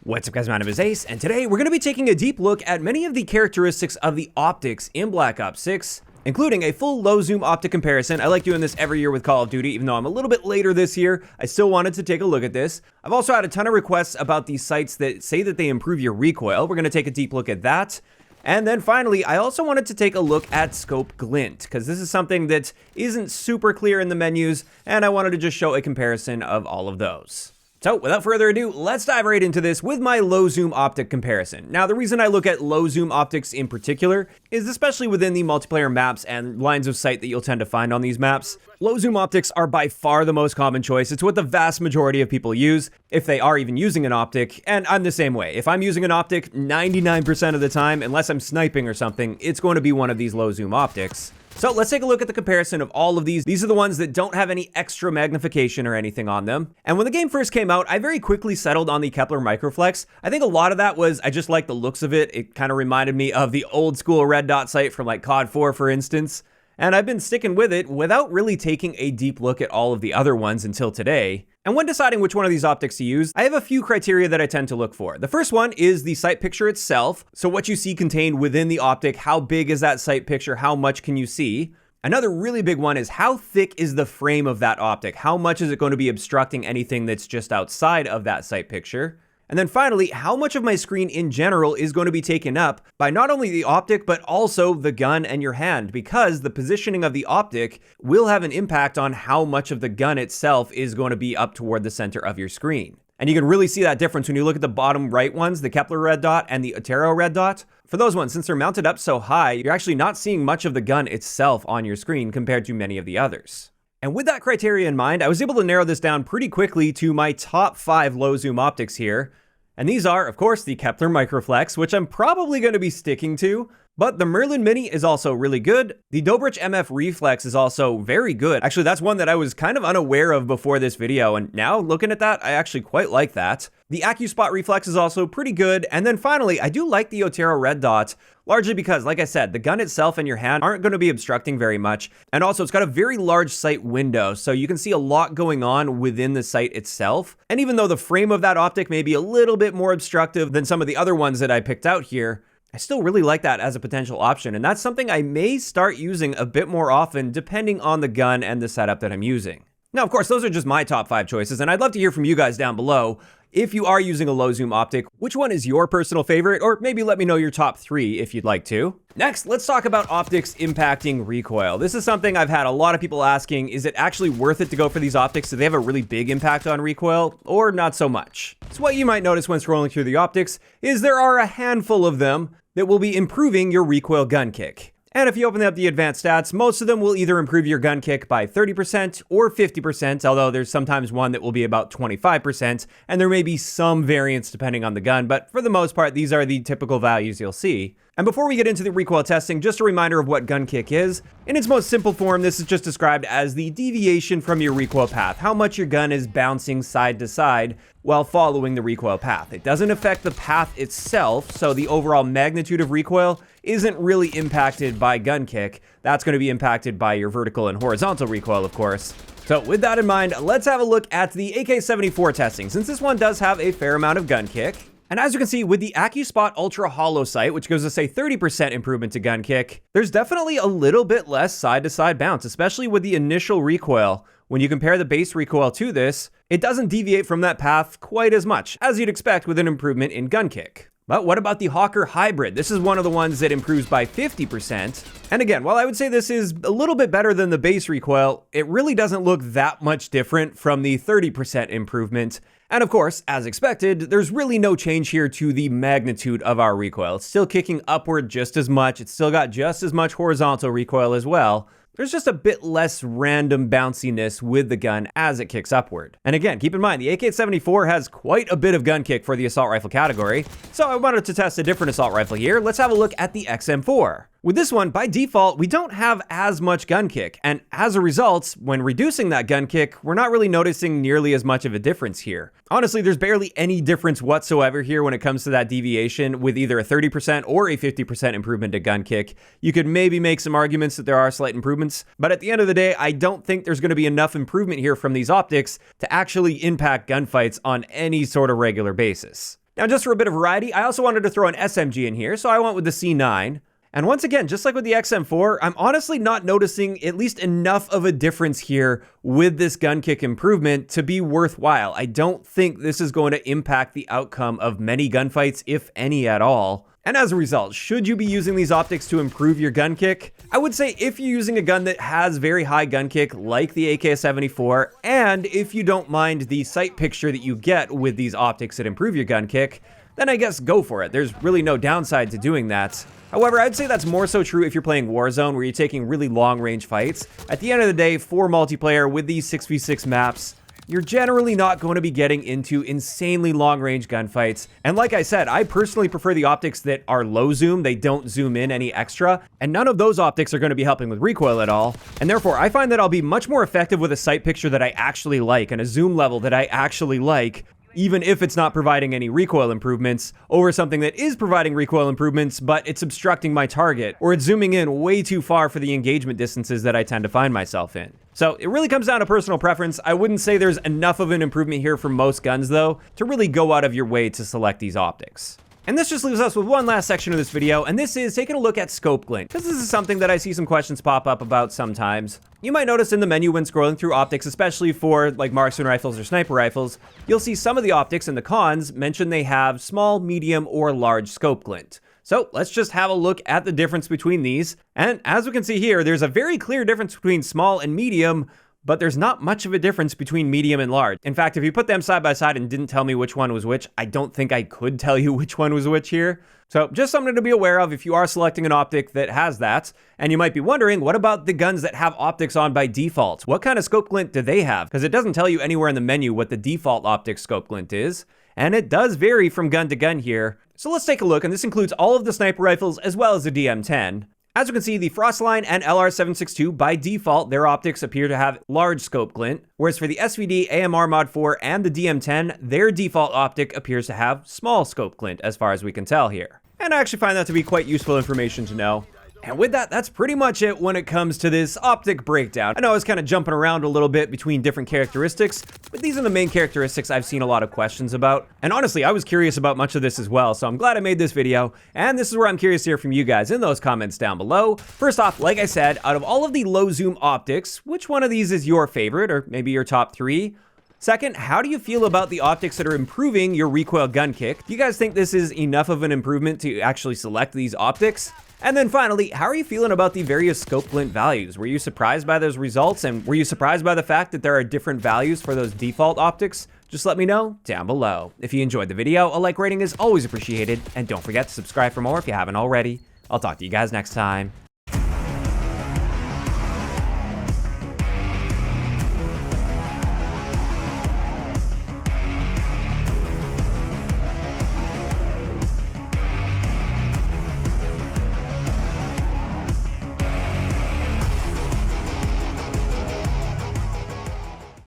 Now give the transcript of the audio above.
What's up guys, my name is Ace, and today we're going to be taking a deep look at many of the characteristics of the optics in Black Ops 6, including a full low zoom optic comparison. I like doing this every year with Call of Duty, even though I'm a little bit later this year. I still wanted to take a look at this. I've also had a ton of requests about these sights that say that they improve your recoil. We're going to take a deep look at that. And then finally, I also wanted to take a look at Scope Glint, because this is something that isn't super clear in the menus, and I wanted to just show a comparison of all of those. So without further ado, let's dive right into this with my low zoom optic comparison. Now, the reason I look at low zoom optics in particular is especially within the multiplayer maps and lines of sight that you'll tend to find on these maps. Low zoom optics are by far the most common choice. It's what the vast majority of people use, if they are even using an optic, and I'm the same way. If I'm using an optic, 99% of the time, unless I'm sniping or something, it's going to be one of these low zoom optics. So let's take a look at the comparison of all of these. These are the ones that don't have any extra magnification or anything on them. And when the game first came out, I very quickly settled on the Kepler Microflex. I think a lot of that was I just liked the looks of it. It kind of reminded me of the old school red dot sight from like COD 4, for instance. And I've been sticking with it without really taking a deep look at all of the other ones until today. And when deciding which one of these optics to use, I have a few criteria that I tend to look for. The first one is the sight picture itself. So what you see contained within the optic, how big is that sight picture? How much can you see? Another really big one is how thick is the frame of that optic? How much is it going to be obstructing anything that's just outside of that sight picture? And then finally, how much of my screen in general is going to be taken up by not only the optic, but also the gun and your hand, because the positioning of the optic will have an impact on how much of the gun itself is going to be up toward the center of your screen. And you can really see that difference when you look at the bottom right ones, the Kepler red dot and the Otero red dot. For those ones, since they're mounted up so high, you're actually not seeing much of the gun itself on your screen compared to many of the others. And with that criteria in mind, I was able to narrow this down pretty quickly to my top 5 low zoom optics here. And these are, of course, the Kepler Microflex, which I'm probably going to be sticking to, but the Merlin Mini is also really good. The Dobrich MF Reflex is also very good. Actually, that's one that I was kind of unaware of before this video, and now looking at that, I actually quite like that. The AccuSpot Reflex is also pretty good, and then finally, I do like the Otero Red Dot, largely because, like I said, the gun itself and your hand aren't going to be obstructing very much, and also it's got a very large sight window, so you can see a lot going on within the sight itself. And even though the frame of that optic may be a little bit more obstructive than some of the other ones that I picked out here, I still really like that as a potential option, and that's something I may start using a bit more often depending on the gun and the setup that I'm using. Now, of course, those are just my top 5 choices, and I'd love to hear from you guys down below. If you are using a low zoom optic, which one is your personal favorite? Or maybe let me know your top 3 if you'd like to. Next, let's talk about optics impacting recoil. This is something I've had a lot of people asking. Is it actually worth it to go for these optics? Do they have a really big impact on recoil, or not so much? So what you might notice when scrolling through the optics is there are a handful of them that will be improving your recoil gun kick. And if you open up the advanced stats, most of them will either improve your gun kick by 30% or 50%, although there's sometimes one that will be about 25%, and there may be some variance depending on the gun, but for the most part, these are the typical values you'll see. And before we get into the recoil testing, just a reminder of what gun kick is. In its most simple form, this is just described as the deviation from your recoil path, how much your gun is bouncing side to side while following the recoil path. It doesn't affect the path itself, so the overall magnitude of recoil isn't really impacted by gun kick. That's going to be impacted by your vertical and horizontal recoil, of course. So with that in mind, let's have a look at the AK-74 testing, since this one does have a fair amount of gun kick. And as you can see, with the AccuSpot Ultra Hollow Sight, which gives us a 30% improvement to gun kick, there's definitely a little bit less side-to-side bounce, especially with the initial recoil. When you compare the base recoil to this, it doesn't deviate from that path quite as much, as you'd expect with an improvement in gun kick. But what about the Hawker Hybrid? This is one of the ones that improves by 50%. And again, while I would say this is a little bit better than the base recoil, it really doesn't look that much different from the 30% improvement. And of course, as expected, there's really no change here to the magnitude of our recoil. It's still kicking upward just as much. It's still got just as much horizontal recoil as well. There's just a bit less random bounciness with the gun as it kicks upward. And again, keep in mind, the AK-74 has quite a bit of gun kick for the assault rifle category, so I wanted to test a different assault rifle here. Let's have a look at the XM4. With this one, by default, we don't have as much gun kick, and as a result, when reducing that gun kick, we're not really noticing nearly as much of a difference here. Honestly, there's barely any difference whatsoever here when it comes to that deviation with either a 30% or a 50% improvement to gun kick. You could maybe make some arguments that there are slight improvements, but at the end of the day, I don't think there's going to be enough improvement here from these optics to actually impact gunfights on any sort of regular basis. Now, just for a bit of variety, I also wanted to throw an SMG in here, so I went with the C9. And once again, just like with the XM4, I'm honestly not noticing at least enough of a difference here with this gun kick improvement to be worthwhile. I don't think this is going to impact the outcome of many gunfights, if any at all. And as a result, should you be using these optics to improve your gun kick? I would say if you're using a gun that has very high gun kick like the AK-74, and if you don't mind the sight picture that you get with these optics that improve your gun kick, then I guess go for it. There's really no downside to doing that. However, I'd say that's more so true if you're playing Warzone, where you're taking really long-range fights. At the end of the day, for multiplayer with these 6v6 maps, you're generally not going to be getting into insanely long-range gunfights. And like I said, I personally prefer the optics that are low zoom. They don't zoom in any extra, and none of those optics are going to be helping with recoil at all. And therefore, I find that I'll be much more effective with a sight picture that I actually like and a zoom level that I actually like, even if it's not providing any recoil improvements, over something that is providing recoil improvements, but it's obstructing my target, or it's zooming in way too far for the engagement distances that I tend to find myself in. So it really comes down to personal preference. I wouldn't say there's enough of an improvement here for most guns, though, to really go out of your way to select these optics. And this just leaves us with one last section of this video, and this is taking a look at scope glint, because this is something that I see some questions pop up about sometimes. You might notice in the menu when scrolling through optics, especially for like marksman rifles or sniper rifles, you'll see some of the optics in the cons mention they have small, medium, or large scope glint. So let's just have a look at the difference between these. And as we can see here, there's a very clear difference between small and medium, but there's not much of a difference between medium and large. In fact, if you put them side by side and didn't tell me which one was which, I don't think I could tell you which one was which here. So just something to be aware of if you are selecting an optic that has that. And you might be wondering, what about the guns that have optics on by default? What kind of scope glint do they have? Because it doesn't tell you anywhere in the menu what the default optic scope glint is. And it does vary from gun to gun here. So let's take a look, and this includes all of the sniper rifles as well as the DM10. As you can see, the Frostline and LR762, by default, their optics appear to have large scope glint, whereas for the SVD, AMR Mod 4, and the DM10, their default optic appears to have small scope glint, as far as we can tell here. And I actually find that to be quite useful information to know. And with that, that's pretty much it when it comes to this optic breakdown. I know I was kind of jumping around a little bit between different characteristics, but these are the main characteristics I've seen a lot of questions about. And honestly, I was curious about much of this as well, so I'm glad I made this video. And this is where I'm curious to hear from you guys in those comments down below. First off, like I said, out of all of the low zoom optics, which one of these is your favorite, or maybe your top 3? Second, how do you feel about the optics that are improving your recoil gun kick? Do you guys think this is enough of an improvement to actually select these optics? And then finally, how are you feeling about the various scope glint values? Were you surprised by those results? And were you surprised by the fact that there are different values for those default optics? Just let me know down below. If you enjoyed the video, a like rating is always appreciated. And don't forget to subscribe for more if you haven't already. I'll talk to you guys next time.